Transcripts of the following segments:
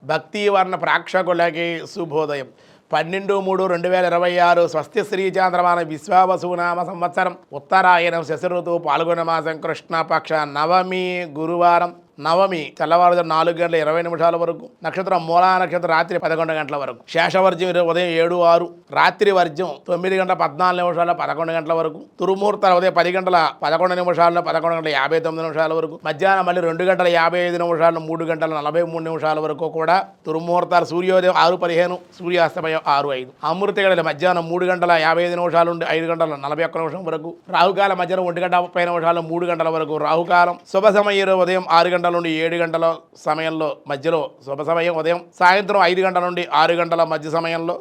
భక్తి వర్ణ ప్రేక్షకులకి శుభోదయం. 12/3/2026 స్వస్తి శ్రీ చాంద్రమాన విశ్వావసునామ సంవత్సరం ఉత్తరాయణం శశి ఋతువు పాల్గొన మాసం కృష్ణపక్ష నవమి గురువారం. నవమి తెల్లవారుజాము 4:20 వరకు. నక్షత్రం మూలా నక్షత్రం రాత్రి 11 గంటల వరకు. శేషవర్జ్యం ఉదయం 7:06, రాత్రి వర్జ్యం 9:14 11 వరకు. తురుమూర్తాలు ఉదయం 10:11 11:59 వరకు. మధ్యాహ్నం మళ్ళీ 2:55 3:43 వరకు కూడా తురుముహూర్తాలు. సూర్యోదయం 6:15, సూర్యాస్తమయం 6:05. అమృత గడియలు మధ్యాహ్నం 3:55 నుండి 5:41 వరకు. రాహుకాలం మధ్యాహ్నం 1:30 3 వరకు. రాహుకాలం. శుభ సమయం ఉదయం 6 గంటల నుండి 7 గంటల సమయంలో మధ్యలో శుభ సమయం. ఉదయం సాయంత్రం 5 గంటల నుండి 6 గంటల మధ్య సమయంలో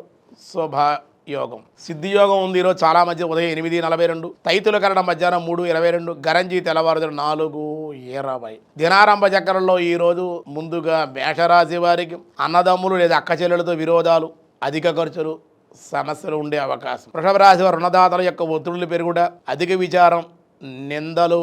శుభయోగం. సిద్ధియోగం ఉంది ఈరోజు చాలా మధ్య ఉదయం 8:42. తైతుల కరణం మధ్యాహ్నం 3:22. గరంజి తెల్లవారుజాము 4:20. దినారంభ చక్రంలో ఈరోజు ముందుగా మేషరాశి వారికి అన్నదమ్ములు లేదా అక్క చెల్లెలతో విరోధాలు, అధిక ఖర్చులు, సమస్యలు ఉండే అవకాశం. వృషభ రాశి వారు రుణదాతల యొక్క ఒత్తిడులు పెరుగుట, అధిక విచారం, నిందలు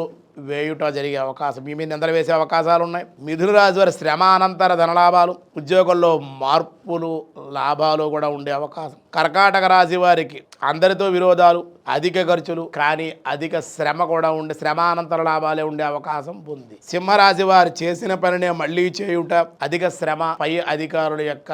వేయుట జరిగే అవకాశం. మీ మీద నిందలు వేసే అవకాశాలు ఉన్నాయి. మిథున రాశి వారి శ్రమ అనంతర ధనలాభాలు, ఉద్యోగంలో మార్పులు, లాభాలు కూడా ఉండే అవకాశం. కర్కాటక రాశి వారికి అందరితో విరోధాలు, అధిక ఖర్చులు, కానీ అధిక శ్రమ కూడా ఉండే శ్రమానంతర లాభాలే ఉండే అవకాశం ఉంది. సింహరాశి వారు చేసిన పనినే మళ్ళీ చేయుట, అధిక శ్రమ, పై అధికారుల యొక్క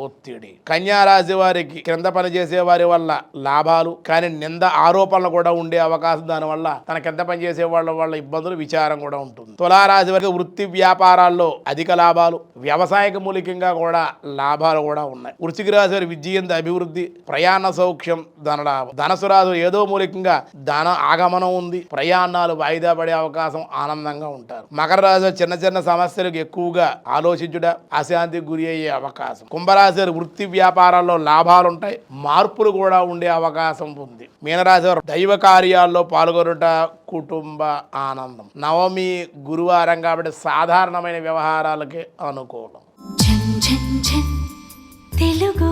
ఒత్తిడి. కన్యా రాశి వారికి క్రింద పని చేసే వారి వల్ల లాభాలు, కానీ నింద ఆరోపణలు కూడా ఉండే అవకాశం. దానివల్ల తన కింద పని చేసే వాళ్ళ ఇబ్బందులు, విచారం కూడా ఉంటుంది. తులారాశి వారికి వృత్తి వ్యాపారాల్లో అధిక లాభాలు, వ్యవసాయక మూలికంగా కూడా లాభాలు కూడా ఉన్నాయి. వృశ్చిక రాశి వారి విద్యంత అభివృద్ధి, ప్రయాణ సౌఖ్యం, ధనలాభం. ధనసు రాశి ఏదో మూలికంగా ధన ఆగమనం ఉంది, ప్రయాణాలు వాయిదా పడే అవకాశం, ఆనందంగా ఉంటారు. మకర రాశి చిన్న చిన్న సమస్యలకు ఎక్కువగా ఆలోచించుట, అశాంతికి గురి అయ్యే అవకాశం. కుంభరాశి వారి వృత్తి వ్యాపారాల్లో లాభాలు ఉంటాయి, మార్పులు కూడా ఉండే అవకాశం ఉంది. మీనరాశి వారు దైవ కార్యాల్లో పాల్గొనుట, కుటుంబ ఆనందం. నవమి గురువారం కాబట్టి సాధారణమైన వ్యవహారాలకే అనుకూలం. తెలుగు